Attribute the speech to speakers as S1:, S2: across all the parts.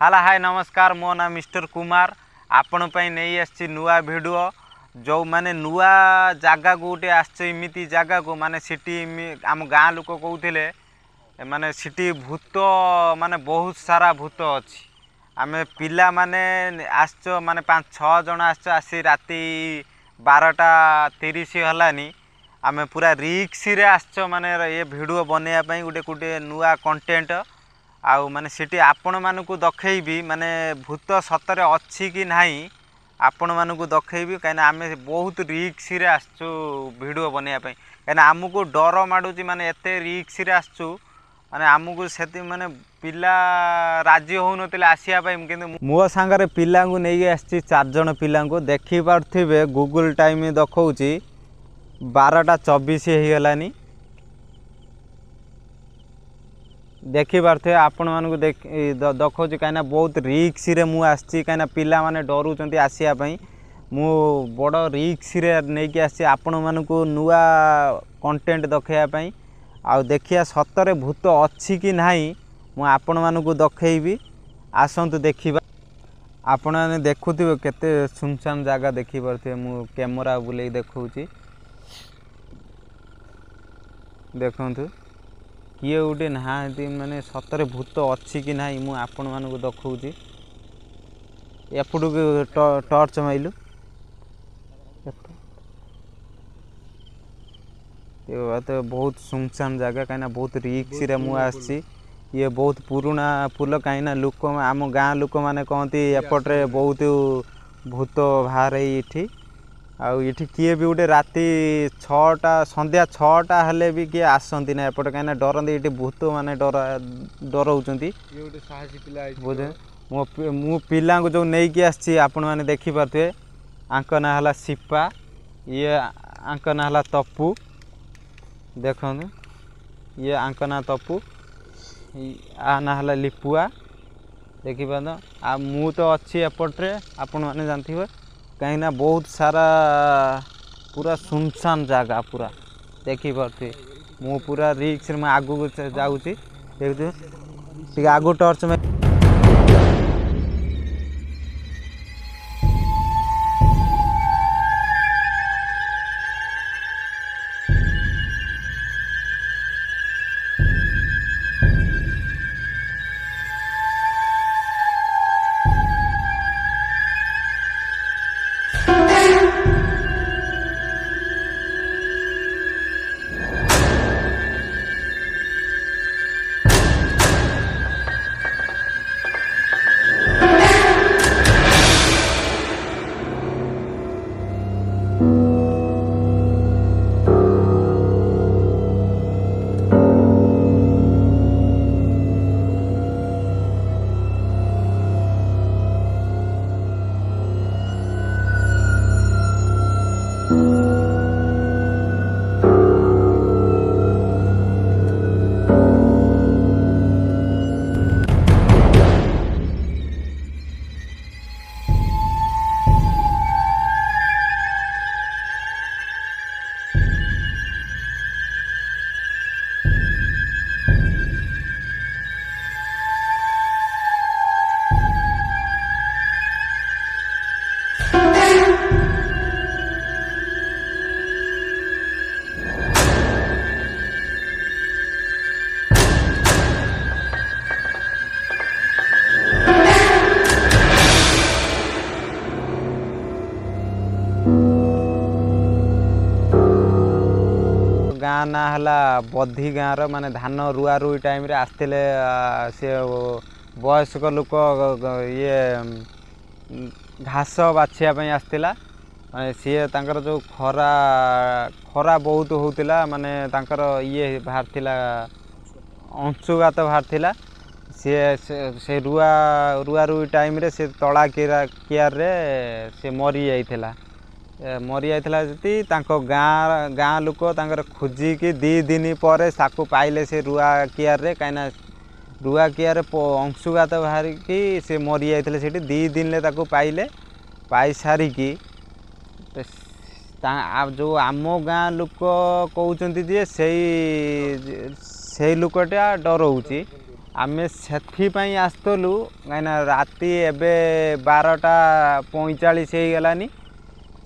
S1: Hello hi नमस्कार मो ना मिस्टर कुमार आपण नहीं आसी नुआ भिडियो जो माने नुआ जगह को गोटे आमती जगह को माने सिटी आम गाँ लोक कहते माने सिटी भूत माने बहुत सारा भूत अच्छी आमे पिला माने आसच माने 5-6 जन आसी राति 12:30 हलानी आमे पूरा रिक्स रे आसच माने ये वीडियो बनैया गोटे गोटे नुआ कंटेंट आउ माने सिटी आपण मानकु दखेबी माने भूत सतरे अच्छी कि नहीं आपण मानकु दखेबी कहीं आमे बहुत रिक्स रे आसचु वीडियो बनैया कहीं आमको डर माडुची माने एते रिक्स रे आसचु माने आमको से माने पिला राजी होनथिले आसिया पई किंतु मो सांगरे पिला को नहीं आसी 4 जन पिला को देखि पारथिबे गूगल टाइम दखौची 12:24 हे गलानी देखि पारे आपण मानक देखा कहीं बहुत रिक्स रे मु आसी कहीं पिला माने डरुचंती आसिया पई मु बड़ रिक्स रे नहीं आसी आपण मानक नुआ कंटेंट देखिया पई आ देखिया सतरे भूत अच्छी कि नहीं मु आपण मानक दखेबी आसंतु देखिबा आपण माने देखुथिबे केते सुनसान जगह देखि पारथिबे मु कैमरा बुले देखौची देखंतु किए गोटे ना माने सतरे भूत अच्छी कि नहीं मु आपण मानक देखौची एपटू टॉर्च माइलु तो बहुत सुनसान जगह कहीं बहुत रिक्स रे मु आसी ये बहुत पुराना पुल कहीं लोक आम गाँ लोक मैंने कहती एपट्रे बहुत भूत बाहर ये आठी किए भी गोटे राति 6टा संध्या 6टा हेले भी किए आसती ना एपटे कहीं डरती ये भूत माने डराऊँच बुझे मु पिला को जो नहीं आसी आपण मैंने देखिपे आंक ना है सिपा ये आंक ना है तपु देख ये आंक ना तपु आ ना है लिपुआ देखिपा आ मु तो अच्छी एपट्रे आपण मैंने जानते कहीं बहुत सारा पूरा सुनसान जगह पूरा देखी पारे मु पूरा रिक्स में आगू जाऊँगी देखिए आगू टर्च में गाँ ना है बधी गाँव माने धान रुआ रुई टाइम रे आसते सी वयस्क लोक ये घास बाछिया आसला माने सी जो खरा खरा बहुत होता माने तांकर ये बाहर अंशुघात बाहर से रुआ रुआ रुई टाइम रे से तला कियार रे से मरी जाइथिला मरी जाइथिला जति तांको गाँ लोक खोजिकी 2 दिन पर साकू पाइले से रुआ कियार रे कहीं रुआ कियार अंशुघात बाहर कि से मरी जाइथिले सेठी 2 दिन ले ताकू पाइले पाई सारिकी जो आम गाँ लोक कहते जे से लोकटा डराऊँच आमे सेथिपाई आसतलु कहीं राति एबे 12:45 हो गलानी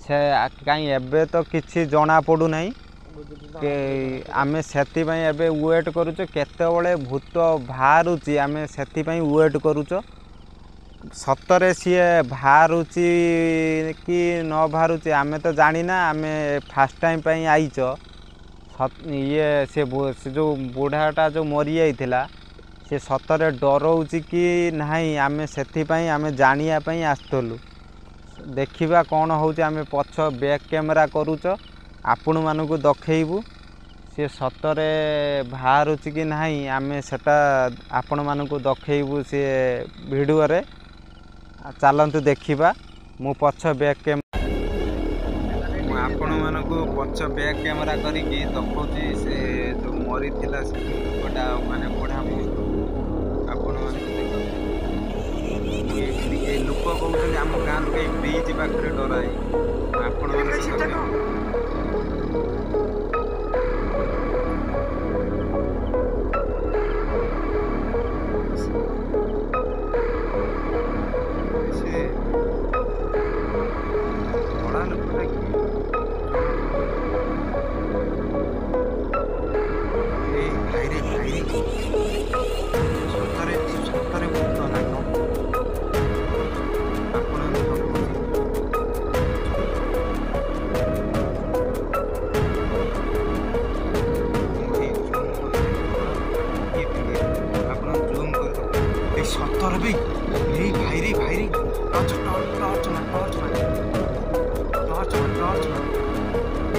S1: से कहीं एबे तो किसी जना पड़ू नहीं के आमे सेथिपाई एबे वेट करूच केतेबेले भूत बाहरुची आमे सेथिपाई वेट करूच सतरे सी बाहरुची कि न बाहरुची आमे तो जानिना आमे फास्ट टाइम पाई आईच ये से जो बुढ़ाटा जो मरी जाइथिला से सतरे डराऊँ कि नहीं आमे सेथिपाई आमे जानिया पाई आसतलु देखिबा कौन होउचे आमे पछ बैक कैमेरा करूच आपण मानकु दखेइबू से सतरे बाहरुची कि नहीं आमे सेटा आपण मानकु दखेइबू से वीडियो रे चलतु देखिबा मु पछ बैक कैमेरा आपण मानकु पछ बैक कैमेरा करिकी दखौची से जो मरी थिला से गोटा माने बुढ़ा आपण ये लोक कहते आम गाँ लोग ब्रिज पाखे डराए आपण बड़ा लोक भाई सतरे सतरे भूत ना सतर भी भाई भाई torch torch torch torch torch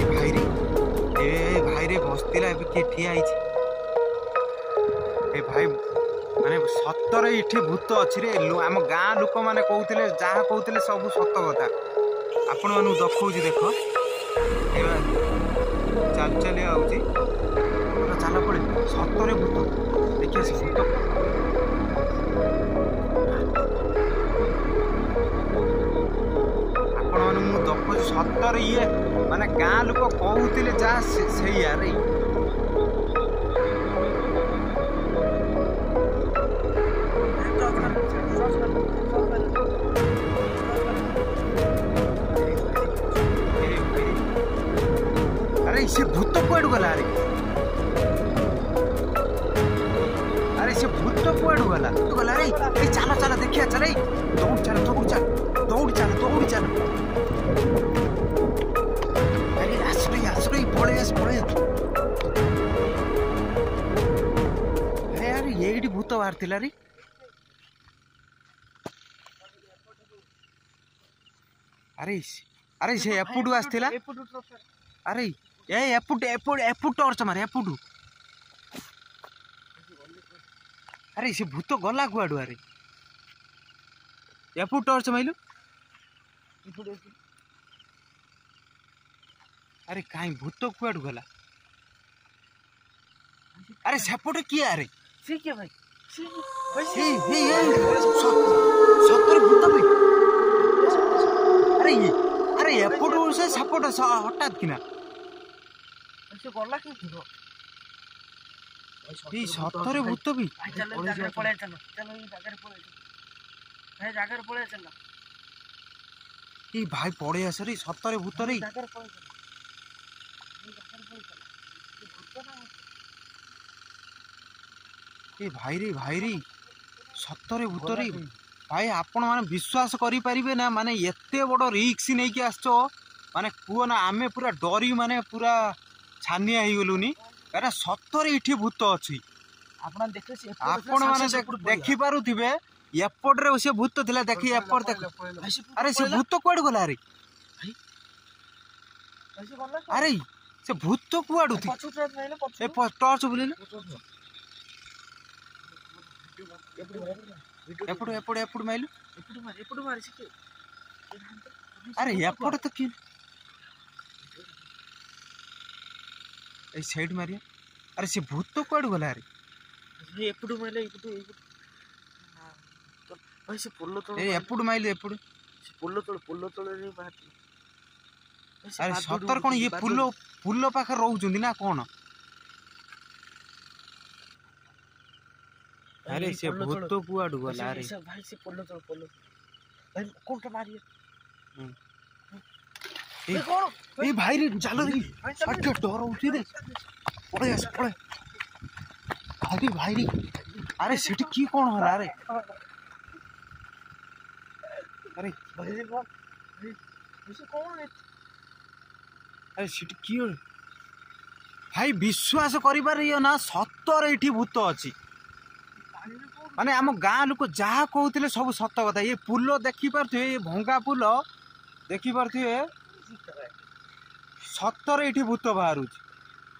S1: भाई रे बसला किए ठिया ए भाई माने सतर इठी भूत अच्छी रे आम गाँ लोक मैंने कहते जहाँ कहते सब सत कथा आपण मानू दखौची देख चल चल आउची चल पड़े सतरे भूत देखिए से भूत आपण मानू दखौची सतर ये माने गाँ लोक कहते जहाँ से यार अरे से भूत कुआड़ गला अरे से भूत कुआड़ गला रे चल चल देखिए चल दौड़ चल दौड़ चल दौड़ चल दौड़ चल अरे आसुरी पड़े पड़े अरे यार ये भूत बाहर थिला रे अरे अरे से एपुडू आसथिला अरे ए एपुट टॉर्च मारे एपुटू अरे से भूत गला कुआडू अरे एपुट टॉर्च माइलु अरे काई भूत कुआडू गला अरे सेपटे किए अरे
S2: ठीक है भाई
S1: सतर भूत भाई अरे एपुट से सेपट हठात किना
S2: गला कि
S1: सतरे भूत भी भाई पड़े आस रे सतरे भूत रे भाई रे सतरे भूत रे भाई आपण माने विश्वास करि परिबे ना माने एते बड़ रिक्स नहीं कि आसचो माने कुओ ना आमे पूरा डरी माने पूरा छानिया ही गलुनी कारण सतरे इठी भूत अछि
S2: आपण देखि
S1: आपण माने देखि पारुथिबे एपट रे से भूत थिला देखि एपट देख अरे से भूत कोड गला रे अरे से भूत कुआडू थी ए टॉर्च बुलेले एपट माइलु अरे एपट तो कि ए साइड मारिया अरे से भूत तो कोड गला रे
S2: एपटू माइले भाई से पोलो तो
S1: ए एपट माइलु एपट
S2: पोलो तो रे बात
S1: अरे सतर कोन ये पुल्लो पाखे रहउछुंदी ना कोन अरे से
S2: पल्लो
S1: भूत
S2: तोड़।
S1: तो कुआडू गला
S2: भाई
S1: रे
S2: से भाई से पोलो तोड़ पोलो भाई कौन टा मारिए
S1: ए
S2: कौन
S1: ए भाई रे चलो रे
S2: भाई चल
S1: अटे डर उठी रे पड़े आस पड़े भाई भाई रे अरे सेठी की कोन होला रे अरे
S2: भाई कौन भाई से कौन है
S1: अरे सेठी की हो भाई विश्वास करिबार ना सतर एठी भूत अछि माने आम गाँ लोक जहाँ कहते सब सत कथा ये पुल देखी पारे ये भंगा पुल देखी पारे सतर ये भूत बाहर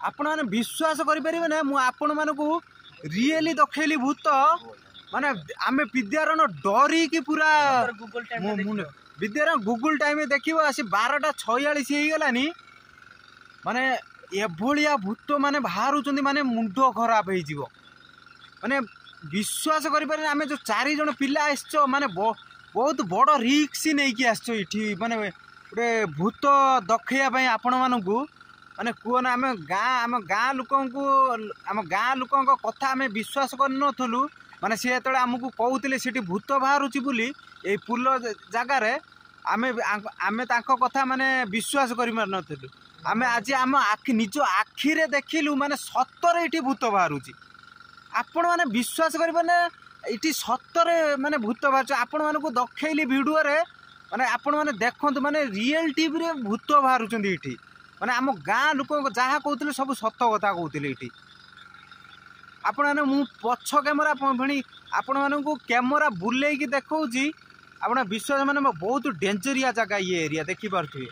S1: आपण मैंने विश्वास करें ना मुझे मानू रियली दखेली भूत माने आमे विद्यारण डरी की पूरा
S2: Google time
S1: Vidyaranya Google time देखो आसी 12:46 होगलानी माने एभलिया भूत माने बाहर माने मुंड खराब हो माने विश्वास करें आम जो 4 जन पिला आसच माने बहुत बड़ रिक्स नहीं कि आसछ माने गोटे भूत दखेया आपण मानू माने कहना आम गाँ लोक आम गाँ लोक कथा आम विश्वास करनथलु माने सी जो आमको कहते से भूत बाहर ये पुल जगार आम कथा माने विश्वास कर नथलु आम आज आम निज आखिरे देखिलु माने सतर ये भूत बाहर आपण मैंने विश्वास करें ये सतरे माने भूत बाहर आपण मानक दखेली भिडियो माने आपण मैंने देखते माने रियल टीवी रे भूत बाहर ये माने आम गाँ लोक जहाँ कहते सब सत कथा कहते ये आपण मैंने मु पछ कैमेरा पुणी आपण मानक कैमेरा बुलेकी देखा आप विश्वास माने बहुत डेंजरिया जगह ये एरिया देखी पारे